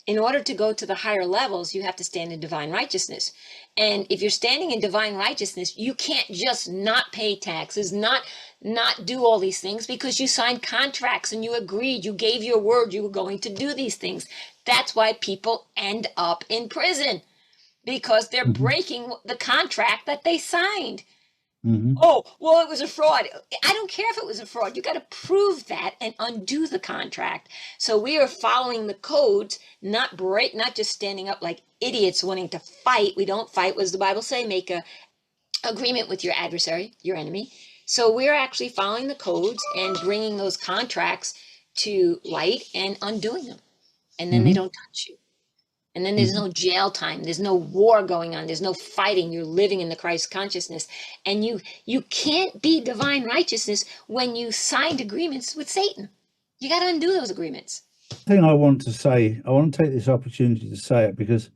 in order to go to the higher levels, you have to stand in divine righteousness. And if you're standing in divine righteousness, you can't just not pay taxes, not do all these things, because you signed contracts and you agreed, you gave your word you were going to do these things. That's why people end up in prison, because they're Mhm. breaking the contract that they signed. Mhm. Oh, well, it was a fraud. I don't care if it was a fraud. You got to prove that and undo the contract. So we are following the codes, not just standing up like idiots wanting to fight. We don't fight. What does the Bible say? Make a agreement with your adversary, your enemy. So we're actually following the codes and bringing those contracts to light and undoing them. And then they Mhm. don't touch you. And then there's Mhm. no jail time. There's no war going on. There's no fighting. You're living in the Christ consciousness. And you can't be divine righteousness when you signed agreements with Satan. You got to undo those agreements. Thing I want to say, I want to take this opportunity to say it because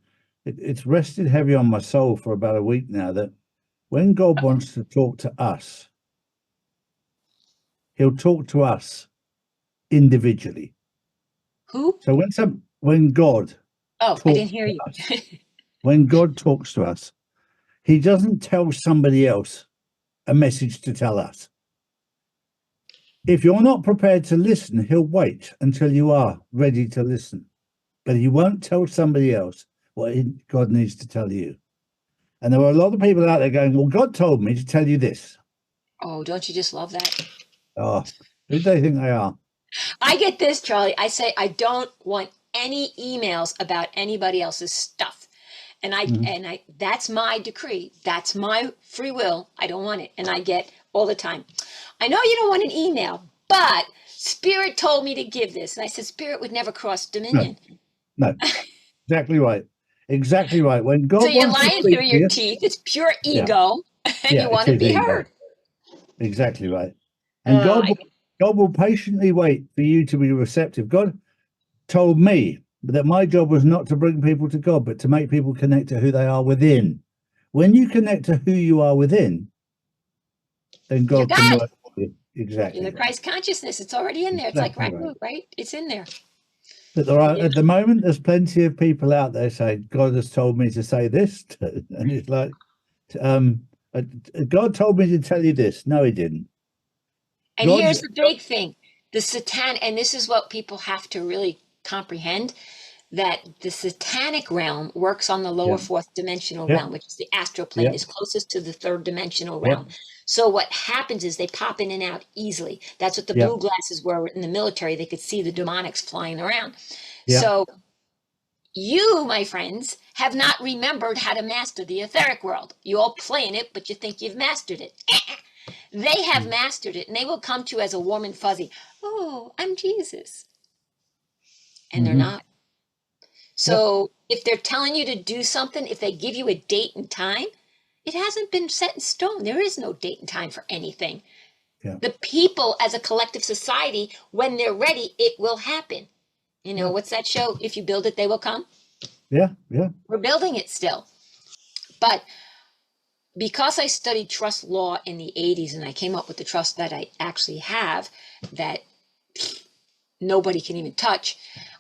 it's rested heavy on my soul for about a week now that when God wants to talk to us, he'll talk to us individually. Who? So when God Oh, I didn't talks hear to you. us, when God talks to us, he doesn't tell somebody else a message to tell us. If you're not prepared to listen, he'll wait until you are ready to listen. But he won't tell somebody else what God needs to tell you. And there are a lot of people out there going, well, God told me to tell you this. Oh, don't you just love that? Oh, who do they think they are? I get this, Charlie. I say I don't want any emails about anybody else's stuff. Mhm. And I that's my decree. That's my free will. I don't want it. And I get all the time, I know you don't want an email, but Spirit told me to give this. And I said, Spirit would never cross No, dominion. no, exactly right. Exactly right. When So God you're wants to lying speak through to your you, teeth. It's pure yeah, ego, and yeah, you it want to is be ego. heard. Exactly right. And Uh, God will patiently wait for you to be receptive. God told me that my job was not to bring people to God, but to make people connect to who they are within. When you connect to who you are within, then you God can got it. work with you. In Exactly the right. Christ consciousness, it's already in there. It's like Exactly rack right. root, right? It's in there. But there are Yeah. at the moment there's plenty of people out there saying, God has told me to say this, and it's like, um, uh, God told me to tell you this. No, he didn't. And God's here's the big thing, the satan, and this is what people have to really comprehend, that the satanic realm works on the lower yeah, fourth dimensional yeah, realm, which is the astral plane, yeah, is closest to the third dimensional yeah, realm. So what happens is they pop in and out easily. That's what the yeah, blue glasses were in the military. They could see the demonics flying around. yeah. So you, my friends, have not remembered how to master the etheric world. You all play in it, but you think you've mastered it. They have Mm. mastered it, and they will come to you as a warm and fuzzy. Oh, I'm Jesus. And they're Mm-hmm. not. Yeah, So if they're telling you to do something, if they give you a date and time, it hasn't been set in stone. There is no date and time for anything. yeah, The people as a collective society, when they're ready, it will happen. You know, yeah, what's that show? If you build it, they will come. yeah, yeah. We're building it still. But because I studied trust law in the 80s and I came up with the trust that I actually have, that nobody can even touch,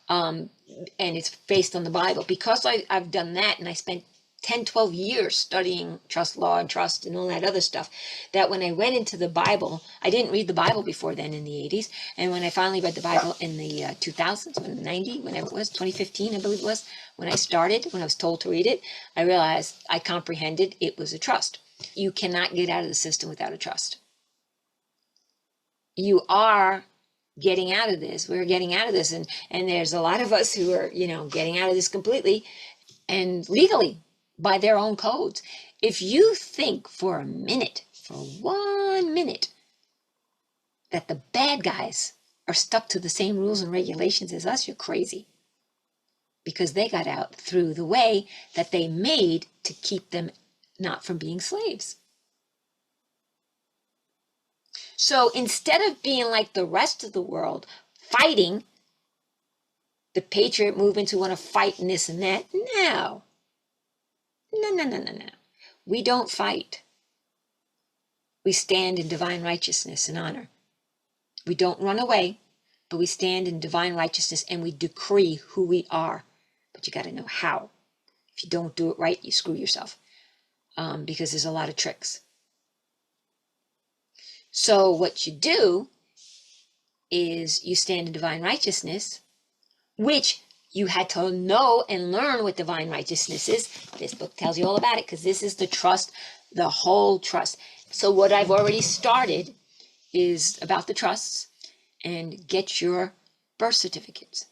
um, and it's based on the Bible. Because I've done that and I spent 10, 12 years studying trust law and trust and all that other stuff, that when I went into the Bible, I didn't read the Bible before then in the 80s. And when I finally read the Bible in the 2000s, when 90, whenever it was, 2015, I believe it was, when I started, when I was told to read it, I realized I comprehended it was a trust. You cannot get out of the system without a trust. You are getting out of this. We're getting out of this. And there's a lot of us who are, getting out of this completely and legally by their own codes. If you think for a minute, for 1 minute, that the bad guys are stuck to the same rules and regulations as us, you're crazy. Because they got out through the way that they made to keep them not from being slaves. So instead of being like the rest of the world, fighting the patriot movement who want to fight and this and that, no. No, no, no, no, no. We don't fight. We stand in divine righteousness and honor. We don't run away, but we stand in divine righteousness and we decree who we are. but you got to know how. If you don't do it right, you screw yourself, because there's a lot of tricks. So what you do is you stand in divine righteousness, which you had to know and learn what divine righteousness is. This book tells you all about it, because this is the trust, the whole trust. So what I've already started is about the trusts, and get your birth certificates.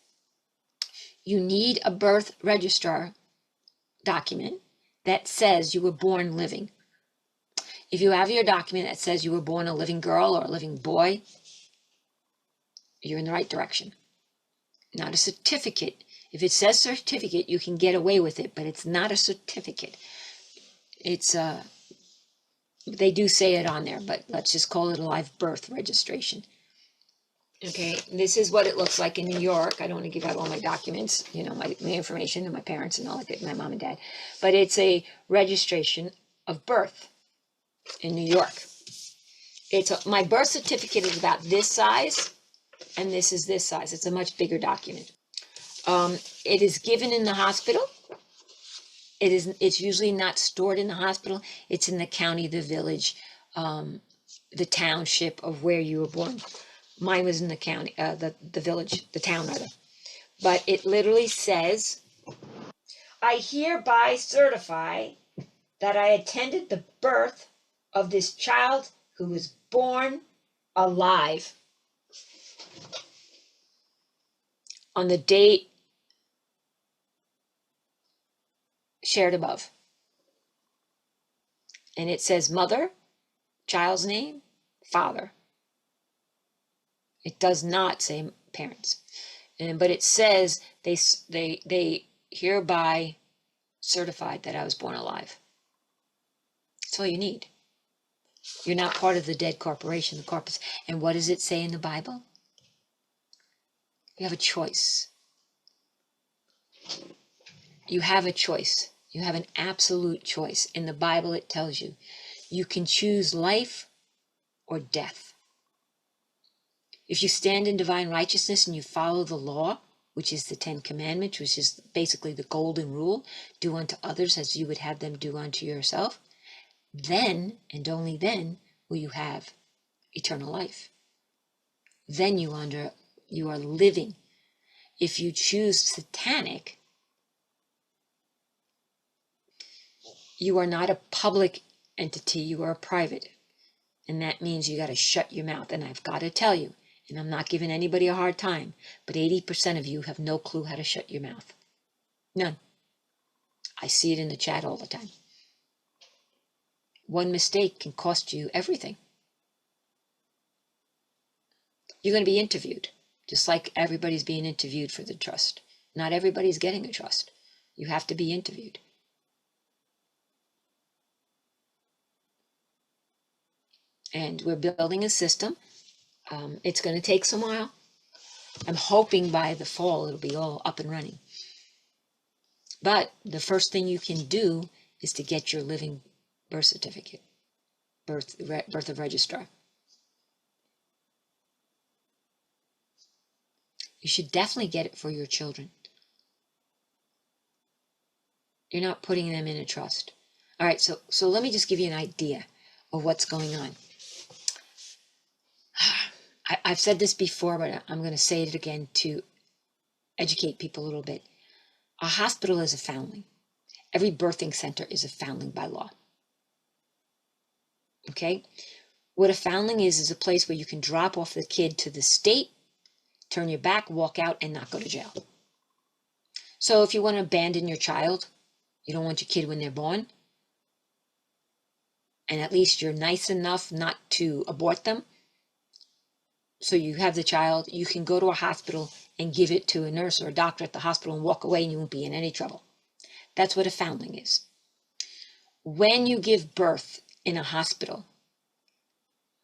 You need a birth registrar document that says you were born living. If you have your document that says you were born a living girl or a living boy, you're in the right direction. Not a certificate. If it says certificate, you can get away with it, but it's not a certificate. It's they do say it on there, but let's just call it a live birth registration. Okay, this is what it looks like in New York. I don't want to give out all my documents, my information and my parents and all that, my mom and dad. But it's a registration of birth in New York. My birth certificate is about this size, and this is this size. It's a much bigger document. It is given in the hospital. It's usually not stored in the hospital. It's in the county, the village, the township of where you were born. Mine was in the county, the village, the town rather. But it literally says, I hereby certify that I attended the birth of this child who was born alive on the date shared above. And it says mother, child's name, father. It does not say parents. But it says they hereby certified that I was born alive. That's all you need. You're not part of the dead corporation, the corpus. And what does it say in the Bible? You have a choice. You have a choice. You have an absolute choice. In the Bible, it tells you, you can choose life or death. If you stand in divine righteousness and you follow the law, which is the 10 Commandments, which is basically the golden rule, do unto others as you would have them do unto yourself, then, and only then, will you have eternal life. Then you are living. If you choose satanic, you are not a public entity, you are a private. And that means you got to shut your mouth. And I've got to tell you, and I'm not giving anybody a hard time, but 80% of you have no clue how to shut your mouth. None. I see it in the chat all the time. One mistake can cost you everything. You're going to be interviewed, just like everybody's being interviewed for the trust. Not everybody's getting a trust. You have to be interviewed. And we're building a system. It's going to take some while. I'm hoping by the fall it'll be all up and running. But the first thing you can do is to get your living birth certificate, birth of registrar. You should definitely get it for your children. You're not putting them in a trust. All right, so let me just give you an idea of what's going on. I've said this before, but I'm going to say it again to educate people a little bit. A hospital is a foundling. Every birthing center is a foundling by law. Okay? What a foundling is a place where you can drop off the kid to the state, turn your back, walk out, and not go to jail. So if you want to abandon your child, you don't want your kid when they're born, and at least you're nice enough not to abort them, so you have the child, you can go to a hospital and give it to a nurse or a doctor at the hospital and walk away and you won't be in any trouble. That's what a foundling is. When you give birth in a hospital,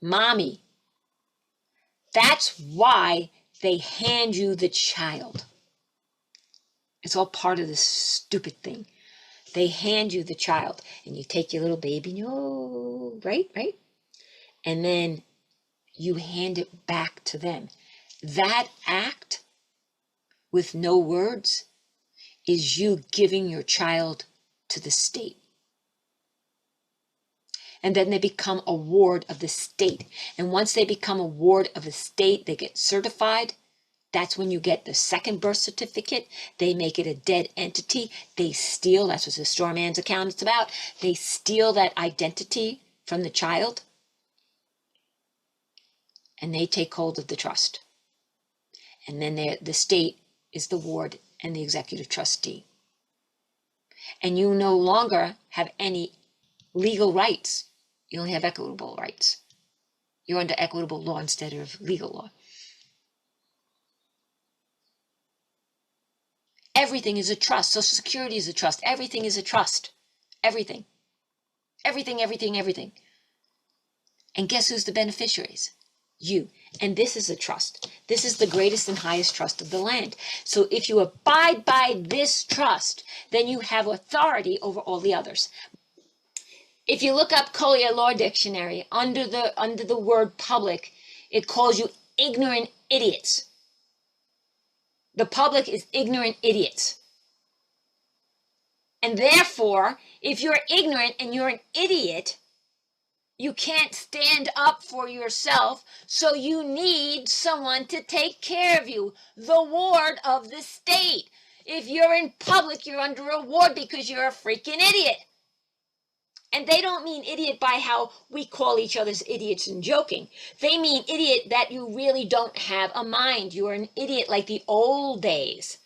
mommy, that's why they hand you the child. It's all part of this stupid thing. They hand you the child and you take your little baby, right? And then you hand it back to them. That act with no words is you giving your child to the state. And then they become a ward of the state. And once they become a ward of the state, they get certified. That's when you get the second birth certificate. They make it a dead entity. They steal, that's what the straw man's account is about. They steal that identity from the child. And they take hold of the trust. And then the state is the ward and the executive trustee. And you no longer have any legal rights. You only have equitable rights. You're under equitable law instead of legal law. Everything is a trust. Social Security is a trust. Everything is a trust. Everything. Everything, everything, everything. And guess who's the beneficiaries? You. And this is a trust. This is the greatest and highest trust of the land. So if you abide by this trust, then you have authority over all the others. If you look up Collier Law Dictionary, under the word public, it calls you ignorant idiots. The public is ignorant idiots. And therefore, if you're ignorant and you're an idiot, you can't stand up for yourself, so you need someone to take care of you, the ward of the state. If you're in public, you're under a ward because you're a freaking idiot. And they don't mean idiot by how we call each other's idiots and joking. They mean idiot that you really don't have a mind. You're an idiot like the old days.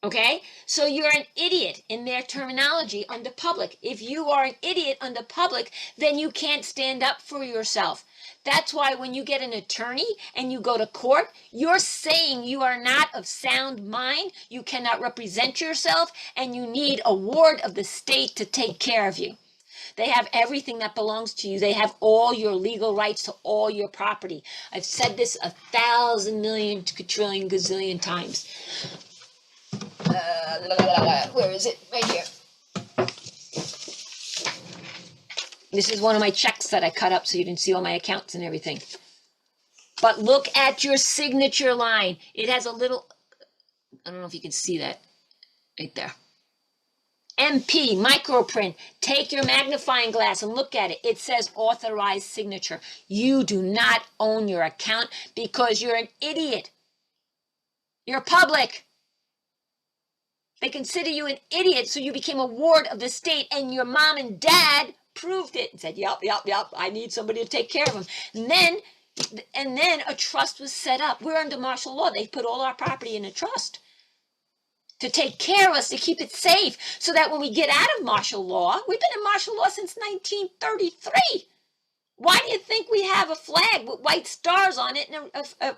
Okay? So you're an idiot in their terminology under public. If you are an idiot under public, then you can't stand up for yourself. That's why when you get an attorney and you go to court, you're saying you are not of sound mind, you cannot represent yourself, and you need a ward of the state to take care of you. They have everything that belongs to you. They have all your legal rights to all your property. I've said this 1,000 million quadrillion gazillion times. Where is it? Right here. This is one of my checks that I cut up so you didn't see all my accounts and everything. But look at your signature line. It has a little, I don't know if you can see that right there. MP, microprint. Take your magnifying glass and look at it. It says authorized signature. You do not own your account because you're an idiot. You're public. They consider you an idiot, so you became a ward of the state, and your mom and dad proved it and said, yep, I need somebody to take care of them. And then a trust was set up. We're under martial law. They put all our property in a trust to take care of us, to keep it safe, so that when we get out of martial law, we've been in martial law since 1933. Why do you think we have a flag with white stars on it and a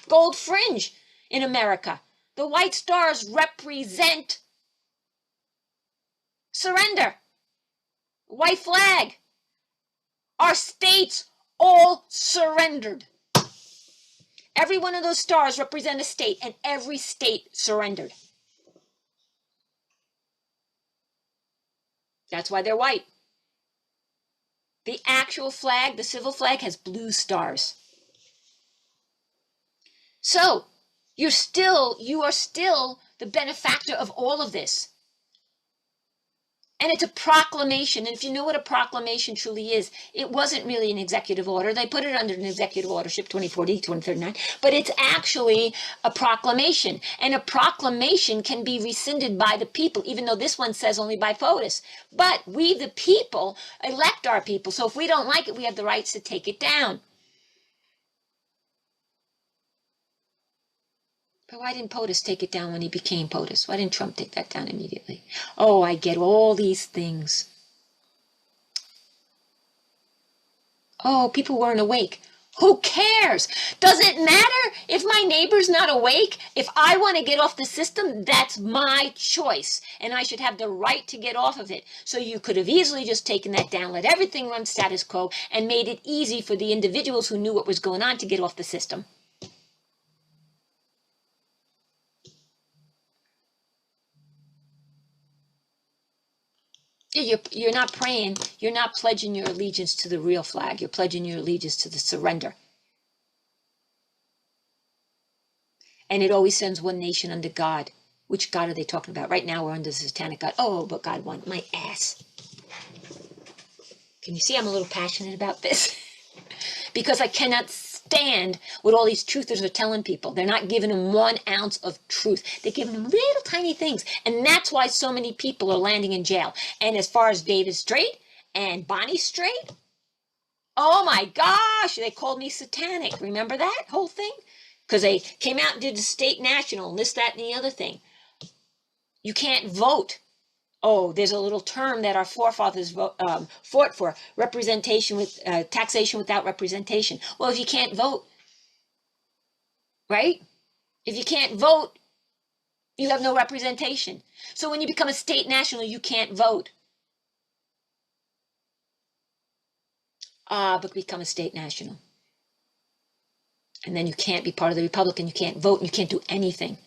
gold fringe in America? The white stars represent surrender. White flag. Our states all surrendered. Every one of those stars represent a state, and every state surrendered. That's why they're white. The actual flag, the civil flag, has blue stars. So, you are still the benefactor of all of this. And it's a proclamation. And if you know what a proclamation truly is, it wasn't really an executive order. They put it under an executive ordership 2040, 2039. But it's actually a proclamation. And a proclamation can be rescinded by the people, even though this one says only by POTUS. But we, the people, elect our people. So if we don't like it, we have the rights to take it down. But why didn't POTUS take it down when he became POTUS? Why didn't Trump take that down immediately? Oh, I get all these things. Oh, people weren't awake. Who cares? Does it matter if my neighbor's not awake? If I want to get off the system, that's my choice. And I should have the right to get off of it. So you could have easily just taken that down, let everything run status quo, and made it easy for the individuals who knew what was going on to get off the system. You're not praying, you're not pledging your allegiance to the real flag. You're pledging your allegiance to the surrender. And it always sends one nation under God. Which God are they talking about? Right now we're under the satanic God. Oh, but God won my ass. Can you see I'm a little passionate about this? Because I cannot stand what all these truthers are telling people. They're not giving them 1 ounce of truth. They're giving them little tiny things. And that's why so many people are landing in jail. And as far as David Strait and Bonnie Strait, oh my gosh, they called me satanic. Remember that whole thing? Because they came out and did the state national and this, that, and the other thing. You can't vote. Oh, there's a little term that our forefathers fought for, representation with taxation without representation. Well, if you can't vote, right? If you can't vote, you have no representation. So when you become a state national, you can't vote. But become a state national. And then you can't be part of the Republican. You can't vote and you can't do anything.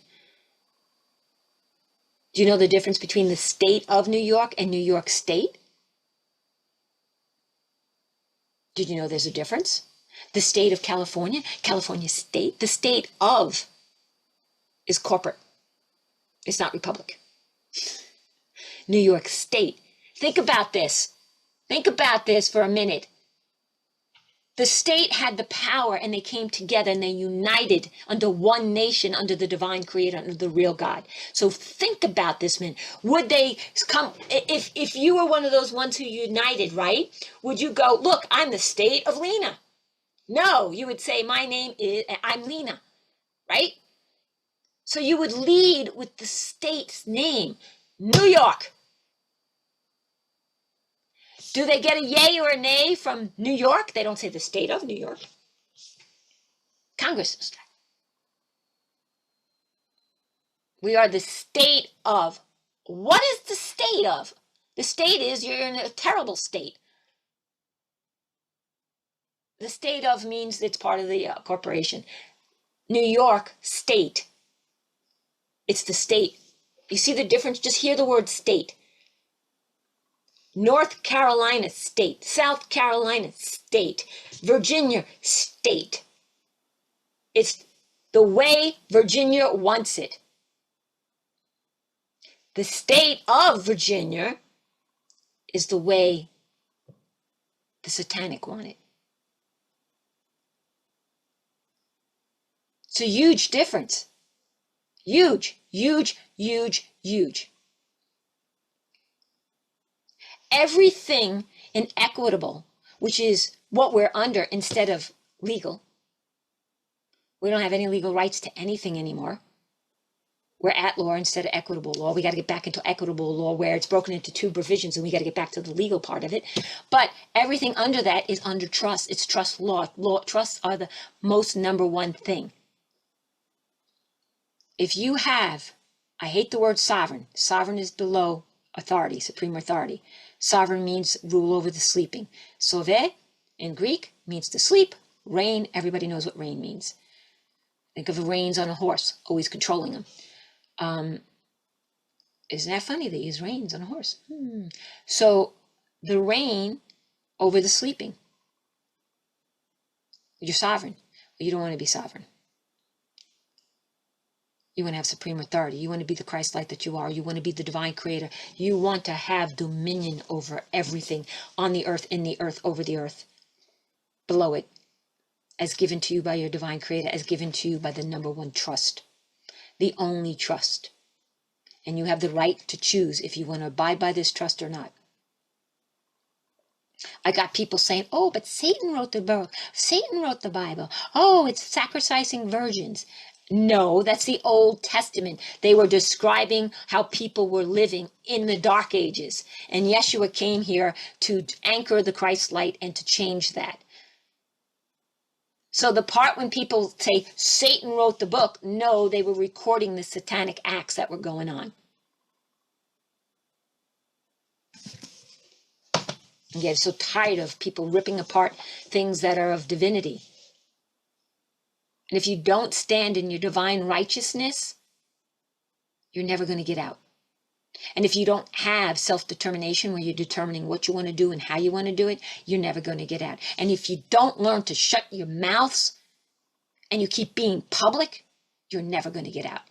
Do you know the difference between the state of New York and New York State? Did you know there's a difference? The state of California, California state, the state of is corporate. It's not republic. New York State. Think about this. Think about this for a minute. The state had the power and they came together and they united under one nation, under the divine creator, under the real God. So think about this, man. Would they come, if you were one of those ones who united, right? Would you go, look, I'm the state of Leana? No, you would say, I'm Leana, right? So you would lead with the state's name, New York. Do they get a yay or a nay from New York? They don't say the state of New York. Congress. We are the state of. What is the state of? The state is you're in a terrible state. The state of means it's part of the corporation. New York State. It's the state. You see the difference? Just hear the word state. North Carolina State, South Carolina State, Virginia State. It's the way Virginia wants it. The state of Virginia is the way the satanic want it. It's a huge difference. Huge, huge, huge, huge. Everything inequitable, which is what we're under instead of legal. We don't have any legal rights to anything anymore. We're at law instead of equitable law. We got to get back into equitable law where it's broken into 2 provisions and we got to get back to the legal part of it. But everything under that is under trust. It's trust law. Trusts are the most number one thing. If you have, I hate the word sovereign. Sovereign is below authority, supreme authority. Sovereign means rule over the sleeping. Sove in Greek means to sleep. Reign, everybody knows what reign means. Think of the reins on a horse, always controlling them. Isn't that funny? They use reins on a horse. So the reign over the sleeping. You're sovereign. You don't want to be sovereign. You want to have supreme authority. You want to be the Christ-like that you are. You want to be the divine creator. You want to have dominion over everything on the earth, in the earth, over the earth, below it, as given to you by your divine creator, as given to you by the number one trust, the only trust. And you have the right to choose if you want to abide by this trust or not. I got people saying, oh, but Satan wrote the book. Satan wrote the Bible. Oh, it's sacrificing virgins. No, that's the Old Testament. They were describing how people were living in the dark ages. And Yeshua came here to anchor the Christ light and to change that. So the part when people say Satan wrote the book, no, they were recording the satanic acts that were going on. And get so tired of people ripping apart things that are of divinity. And if you don't stand in your divine righteousness, you're never going to get out. And if you don't have self-determination where you're determining what you want to do and how you want to do it, you're never going to get out. And if you don't learn to shut your mouths and you keep being public, you're never going to get out.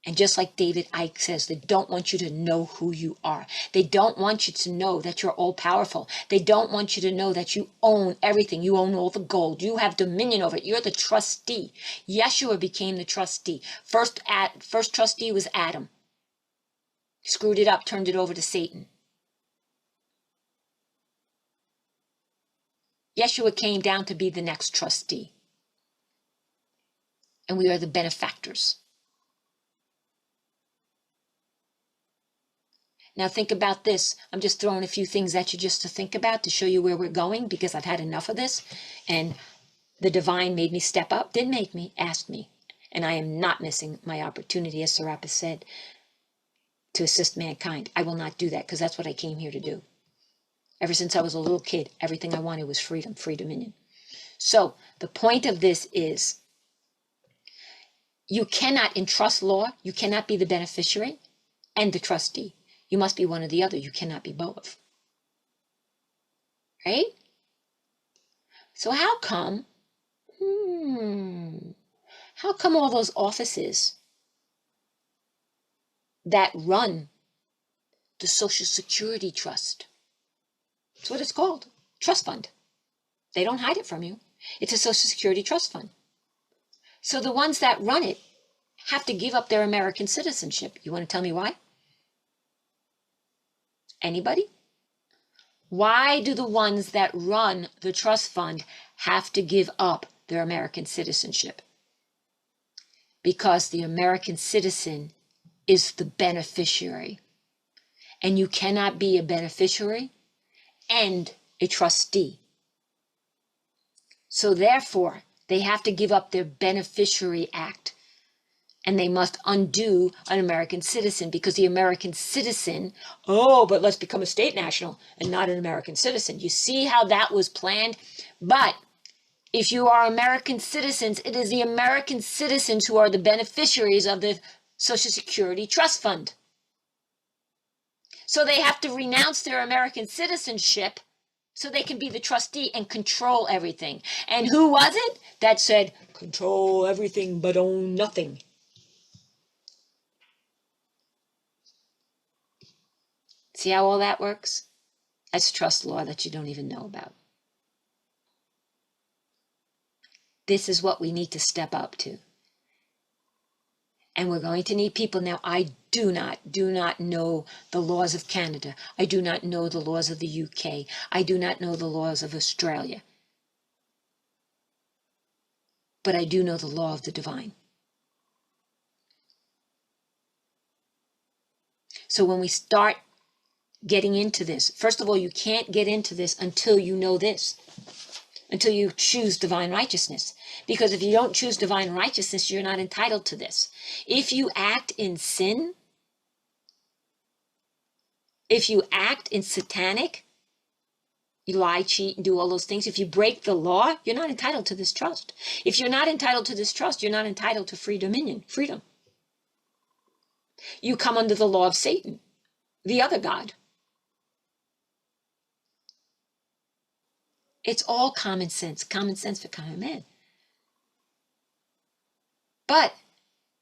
And just like David Icke says, they don't want you to know who you are. They don't want you to know that you're all powerful. They don't want you to know that you own everything. You own all the gold. You have dominion over it. You're the trustee. Yeshua became the trustee. First trustee was Adam. Screwed it up, turned it over to Satan. Yeshua came down to be the next trustee. And we are the benefactors. Now think about this. I'm just throwing a few things at you just to think about, to show you where we're going, because I've had enough of this. And the divine made me step up. Didn't make me, asked me. And I am not missing my opportunity, as Serapis said, to assist mankind. I will not do that, because that's what I came here to do. Ever since I was a little kid, everything I wanted was freedom, free dominion. So the point of this is, you cannot, in trust law, you cannot be the beneficiary and the trustee. You must be one or the other. You cannot be both. Right? So how come, how come all those offices that run the Social Security Trust, that's what it's called, trust fund. They don't hide it from you. It's a Social Security Trust Fund. So the ones that run it have to give up their American citizenship. You want to tell me why? Anybody? Why do the ones that run the trust fund have to give up their American citizenship? Because the American citizen is the beneficiary. And you cannot be a beneficiary and a trustee. So therefore, they have to give up their Beneficiary Act. And they must undo an American citizen, because the American citizen, but let's become a state national and not an American citizen. You see how that was planned? But if you are American citizens, it is the American citizens who are the beneficiaries of the Social Security Trust Fund. So they have to renounce their American citizenship so they can be the trustee and control everything. And who was it that said, control everything but own nothing? See how all that works? That's trust law that you don't even know about. This is what we need to step up to. And we're going to need people. Now, I do not know the laws of Canada. I do not know the laws of the UK. I do not know the laws of Australia. But I do know the law of the divine. So when we start getting into this, first of all, you can't get into this until you know this, until you choose divine righteousness. Because if you don't choose divine righteousness, you're not entitled to this. If you act in sin, if you act in satanic, you lie, cheat, and do all those things, if you break the law, you're not entitled to this trust. If you're not entitled to this trust, you're not entitled to free dominion, freedom. You come under the law of Satan, the other god. It's all common sense for common men. But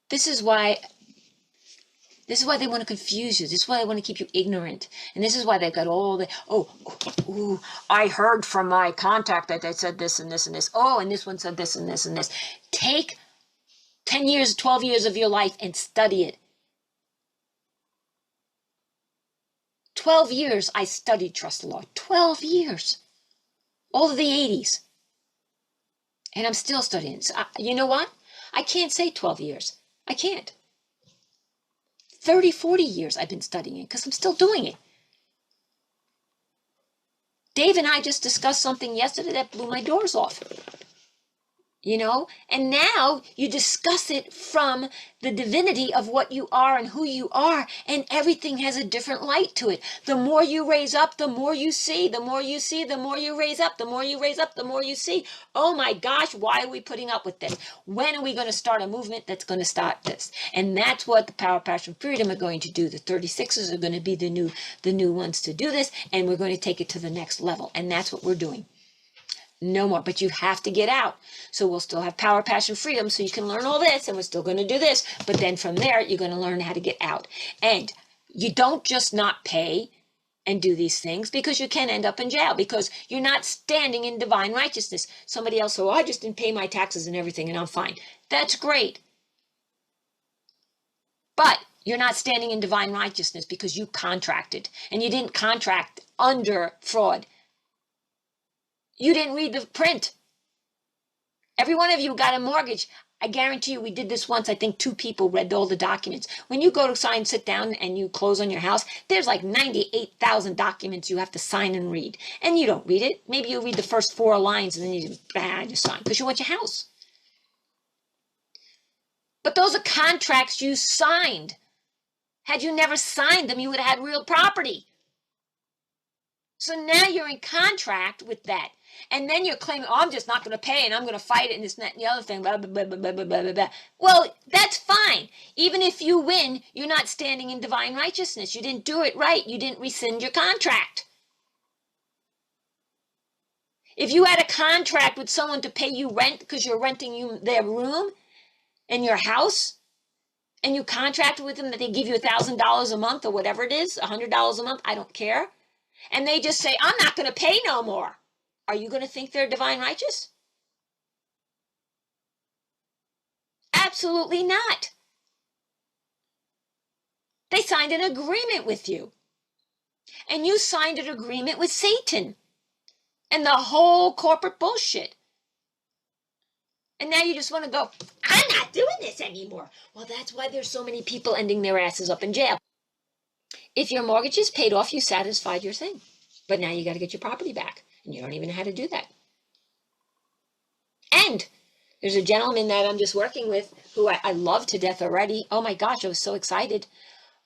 this is why they want to confuse you. This is why they want to keep you ignorant. And this is why they've got all the, I heard from my contact that they said this and this and this. And this one said this and this and this. Take 10 years, 12 years of your life and study it. 12 years I studied trust law. 12 years. All of the 80s. And I'm still studying. So you know what? I can't say 12 years. I can't. 30, 40 years I've been studying it because I'm still doing it. Dave and I just discussed something yesterday that blew my doors off. And now you discuss it from the divinity of what you are and who you are, and everything has a different light to it. The more you raise up, the more you see. The more you see, the more you raise up. The more you raise up, the more you see. Oh my gosh, why are we putting up with this? When are we going to start a movement that's going to start this? And that's what the Power, Passion, Freedom are going to do. The 36ers are going to be the new ones to do this, and we're going to take it to the next level. And that's what we're doing. No more. But you have to get out. So we'll still have power, passion, freedom. So you can learn all this, and we're still going to do this. But then from there, you're going to learn how to get out. And you don't just not pay and do these things, because you can end up in jail, because you're not standing in divine righteousness. Somebody else, oh, I just didn't pay my taxes and everything and I'm fine. That's great. But you're not standing in divine righteousness because you contracted, and you didn't contract under fraud. You didn't read the print. Every one of you got a mortgage. I guarantee you, we did this once. I think 2 people read all the documents. When you go to sign, sit down, and you close on your house, there's like 98,000 documents you have to sign and read. And you don't read it. Maybe you read the first 4 lines and then you just sign because you want your house. But those are contracts you signed. Had you never signed them, you would have had real property. So now you're in contract with that. And then you're claiming, oh, I'm just not going to pay and I'm going to fight it and this and that and the other thing. Blah, blah, blah, blah, blah, blah, blah, blah. Well, that's fine. Even if you win, you're not standing in divine righteousness. You didn't do it right. You didn't rescind your contract. If you had a contract with someone to pay you rent because you're renting their room in your house, and you contracted with them that they give you $1,000 a month or whatever it is, $100 a month, I don't care, and they just say, I'm not going to pay no more, are you going to think they're divine righteous? Absolutely not. They signed an agreement with you, and you signed an agreement with Satan and the whole corporate bullshit. And now you just want to go, I'm not doing this anymore. Well, that's why there's so many people ending their asses up in jail. If your mortgage is paid off, you satisfied your thing. But now you got to get your property back. And you don't even know how to do that. And there's a gentleman that I'm just working with who I love to death already. Oh my gosh, I was so excited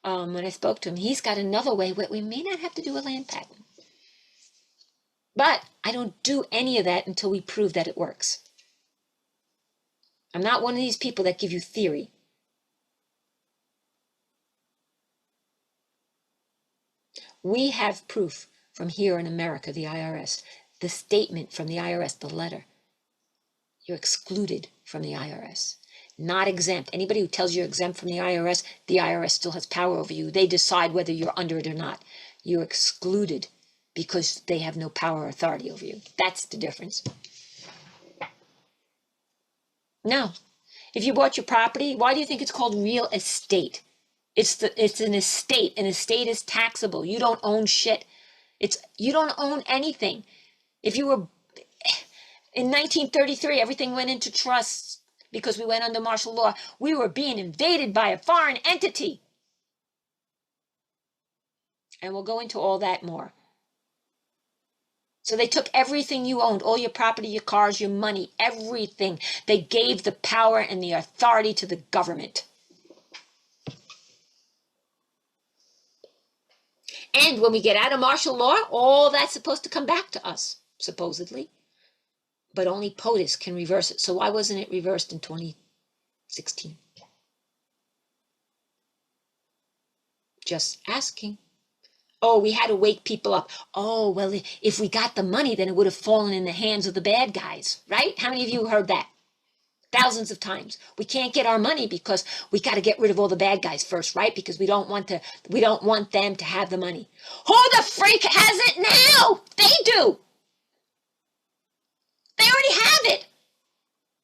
when I spoke to him. He's got another way where we may not have to do a land patent. But I don't do any of that until we prove that it works. I'm not one of these people that give you theory. We have proof from here in America, the IRS, the statement from the IRS, the letter. You're excluded from the IRS, not exempt. Anybody who tells you you're exempt from the IRS still has power over you. They decide whether you're under it or not. You're excluded because they have no power or authority over you. That's the difference. No. If you bought your property, why do you think it's called real estate? It's an estate. An estate is taxable. You don't own shit. You don't own anything. If you were in 1933, everything went into trusts because we went under martial law. We were being invaded by a foreign entity. And we'll go into all that more. So they took everything you owned, all your property, your cars, your money, everything. They gave the power and the authority to the government. And when we get out of martial law, all that's supposed to come back to us, supposedly. But only POTUS can reverse it. So why wasn't it reversed in 2016? Just asking. Oh, we had to wake people up. Oh, well, if we got the money, then it would have fallen in the hands of the bad guys, right? How many of you heard that? Thousands of times. We can't get our money because we got to get rid of all the bad guys first, right? Because we don't want them to have the money. Who the freak has it now? They do. They already have it.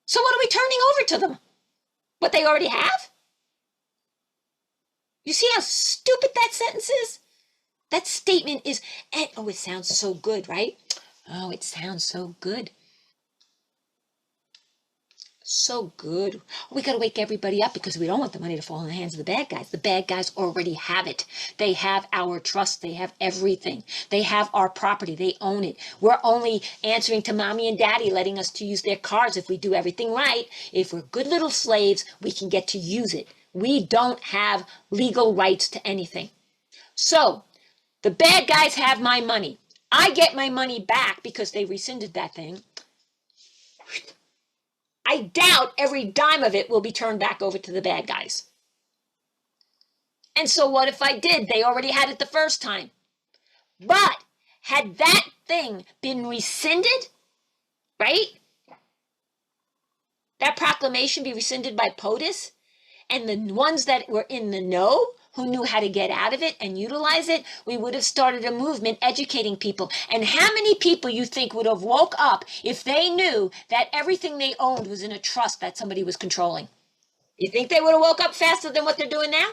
So what are we turning over to them? What they already have? You see how stupid that sentence is? That statement is, oh, it sounds so good, right? Oh, it sounds so good. So good. We got to wake everybody up because we don't want the money to fall in the hands of the bad guys. The bad guys already have it. They have our trust. They have everything. They have our property. They own it. We're only answering to mommy and daddy, letting us to use their cars if we do everything right. If we're good little slaves, we can get to use it. We don't have legal rights to anything. So the bad guys have my money. I get my money back because they rescinded that thing. I doubt every dime of it will be turned back over to the bad guys. And so what if I did? They already had it the first time. But had that thing been rescinded, right? That proclamation be rescinded by POTUS, and the ones that were in the know, who knew how to get out of it and utilize it, we would have started a movement educating people. And how many people you think would have woke up if they knew that everything they owned was in a trust that somebody was controlling? You think they would have woke up faster than what they're doing now?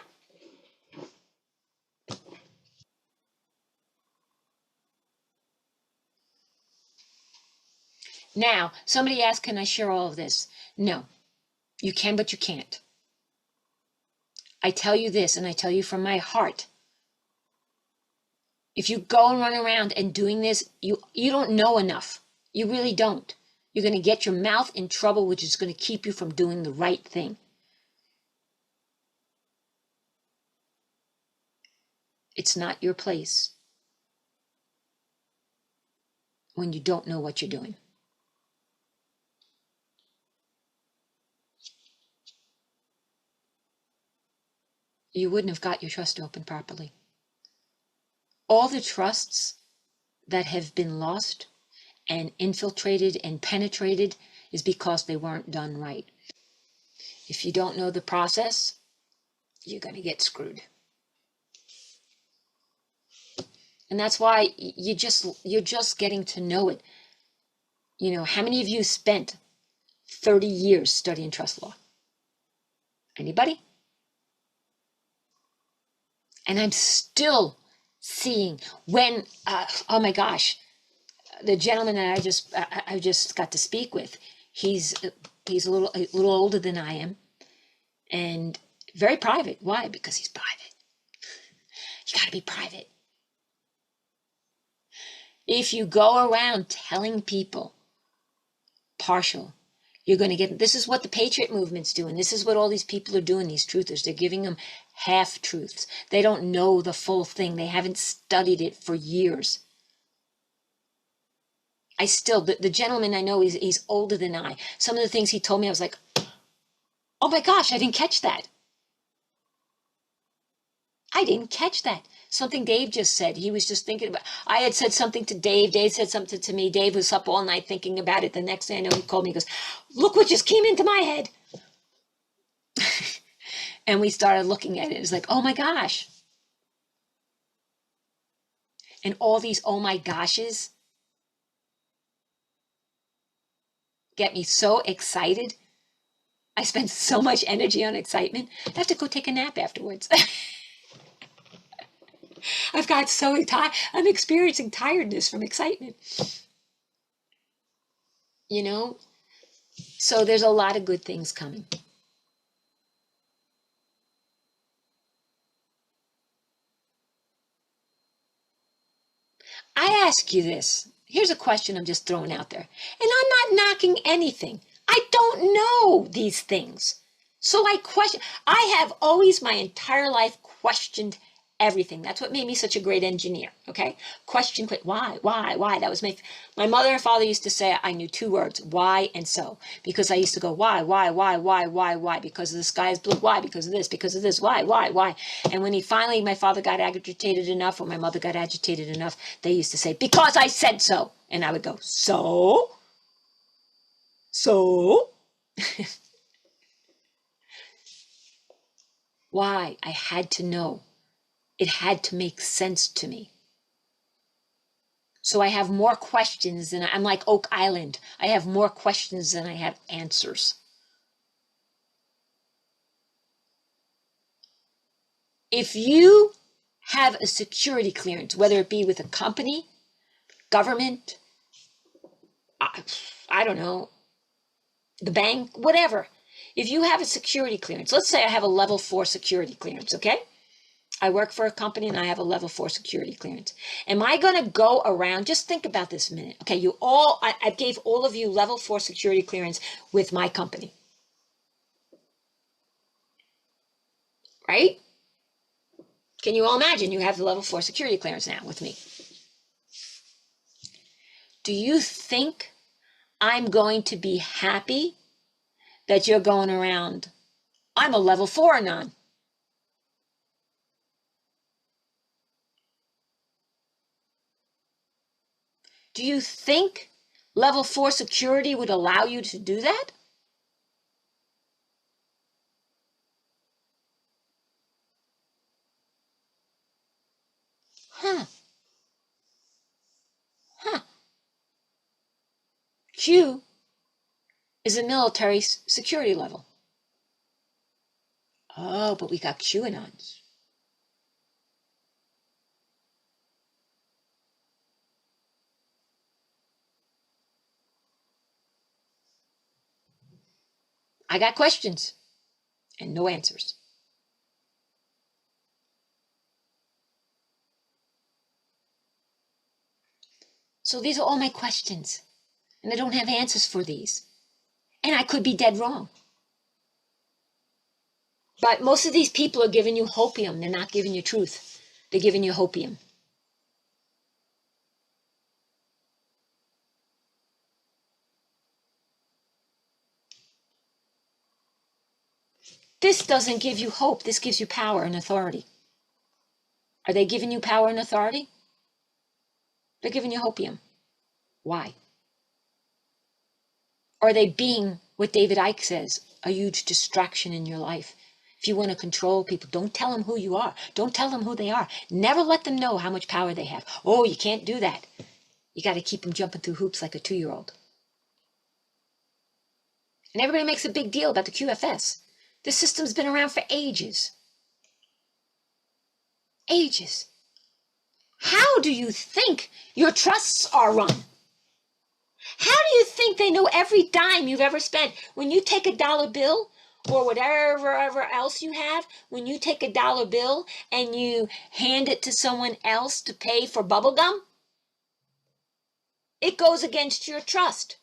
Now, somebody asked, can I share all of this? No, you can, but you can't. I tell you this, and I tell you from my heart. If you go and run around and doing this, you don't know enough. You really don't. You're going to get your mouth in trouble, which is going to keep you from doing the right thing. It's not your place when you don't know what you're doing. You wouldn't have got your trust open properly. All the trusts that have been lost and infiltrated and penetrated is because they weren't done right. If you don't know the process, you're going to get screwed. And that's why you're just getting to know it. You know, how many of you spent 30 years studying trust law? Anybody? And I'm still seeing when, oh my gosh, the gentleman that I just got to speak with, he's a little older than I am, and very private. Why? Because he's private. You got to be private. If you go around telling people partial, you're going to get, this is what the Patriot movement's doing. This is what all these people are doing, these truthers. They're giving them half-truths. They don't know the full thing. They haven't studied it for years. The gentleman I know, he's older than I. Some of the things he told me, I was like, oh my gosh, I didn't catch that. I didn't catch that. Something Dave just said. He was just thinking about, I had said something to Dave. Dave said something to me. Dave was up all night thinking about it. The next thing I know, he called me. He goes, look what just came into my head. And we started looking at it. It was like, oh my gosh. And all these oh my goshes get me so excited. I spend so much energy on excitement. I have to go take a nap afterwards. I've got so tired. I'm experiencing tiredness from excitement. You know? So there's a lot of good things coming. I ask you this. Here's a question I'm just throwing out there. And I'm not knocking anything. I don't know these things. So I have always my entire life questioned everything. That's what made me such a great engineer, okay? Why? That was my mother and father used to say I knew two words, why and so. Because I used to go, why? Because the sky is blue, why? Because of this, why? And when my father got agitated enough, or my mother got agitated enough, they used to say, because I said so. And I would go, so? Why? I had to know. It had to make sense to me. So I have more questions than I'm like Oak Island. I have more questions than I have answers. If you have a security clearance, whether it be with a company, government, I don't know, the bank, whatever. If you have a security clearance, let's say I have a level 4 security clearance, okay? I work for a company and I have a level 4 security clearance. Am I going to go around, just think about this a minute. Okay, I gave all of you level 4 security clearance with my company. Right? Can you all imagine you have the level 4 security clearance now with me? Do you think I'm going to be happy that you're going around, I'm a level 4 anon? Do you think Level 4 security would allow you to do that? Huh. Q is a military security level. Oh, but we got QAnons. I got questions and no answers. So these are all my questions, and I don't have answers for these. And I could be dead wrong. But most of these people are giving you hopium. They're not giving you truth. They're giving you hopium. This doesn't give you hope. This gives you power and authority. Are they giving you power and authority? They're giving you hopium. Why? Are they being what David Icke says, a huge distraction in your life? If you want to control people, don't tell them who you are. Don't tell them who they are. Never let them know how much power they have. Oh, you can't do that. You got to keep them jumping through hoops like a 2-year-old. And everybody makes a big deal about the QFS. This system's been around for ages. Ages. How do you think your trusts are run? How do you think they know every dime you've ever spent? When you take a dollar bill or whatever else you have, when you take a dollar bill and you hand it to someone else to pay for bubble gum, it goes against your trust.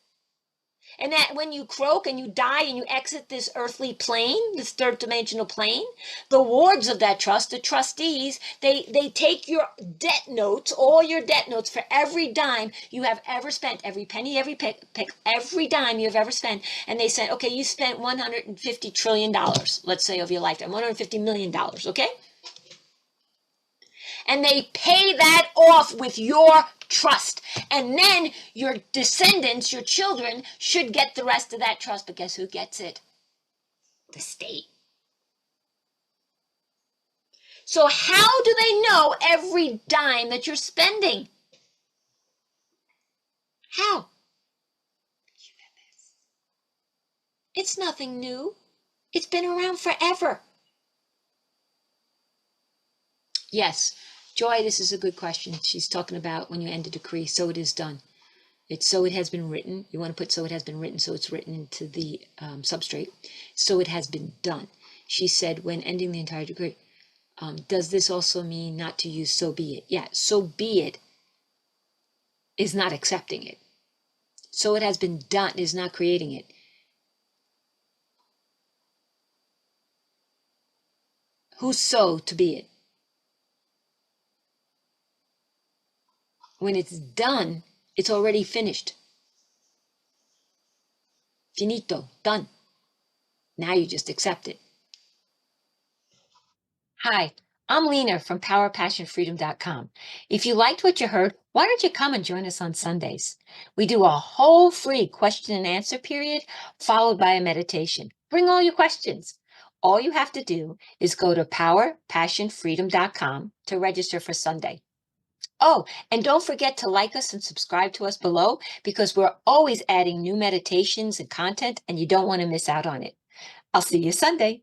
And that when you croak and you die and you exit this earthly plane, this third dimensional plane, the wards of that trust, the trustees, they take your debt notes, all your debt notes for every dime you have ever spent, every penny, every pick, every dime you've ever spent, and they said, okay, you spent $150 trillion, let's say, of your lifetime, $150 million, okay? And they pay that off with your trust. And then your descendants, your children, should get the rest of that trust. But guess who gets it? The state. So how do they know every dime that you're spending? How? It's nothing new. It's been around forever. Yes, Joy, this is a good question. She's talking about when you end a decree, so it is done. It's so it has been written. You want to put so it has been written, so it's written into the substrate. So it has been done. She said when ending the entire decree, does this also mean not to use so be it? Yeah, so be it is not accepting it. So it has been done is not creating it. Who's so to be it? When it's done, it's already finished. Finito, done. Now you just accept it. Hi, I'm Leana from PowerPassionFreedom.com. If you liked what you heard, why don't you come and join us on Sundays? We do a whole free question and answer period followed by a meditation. Bring all your questions. All you have to do is go to PowerPassionFreedom.com to register for Sunday. Oh, and don't forget to like us and subscribe to us below because we're always adding new meditations and content and you don't want to miss out on it. I'll see you Sunday.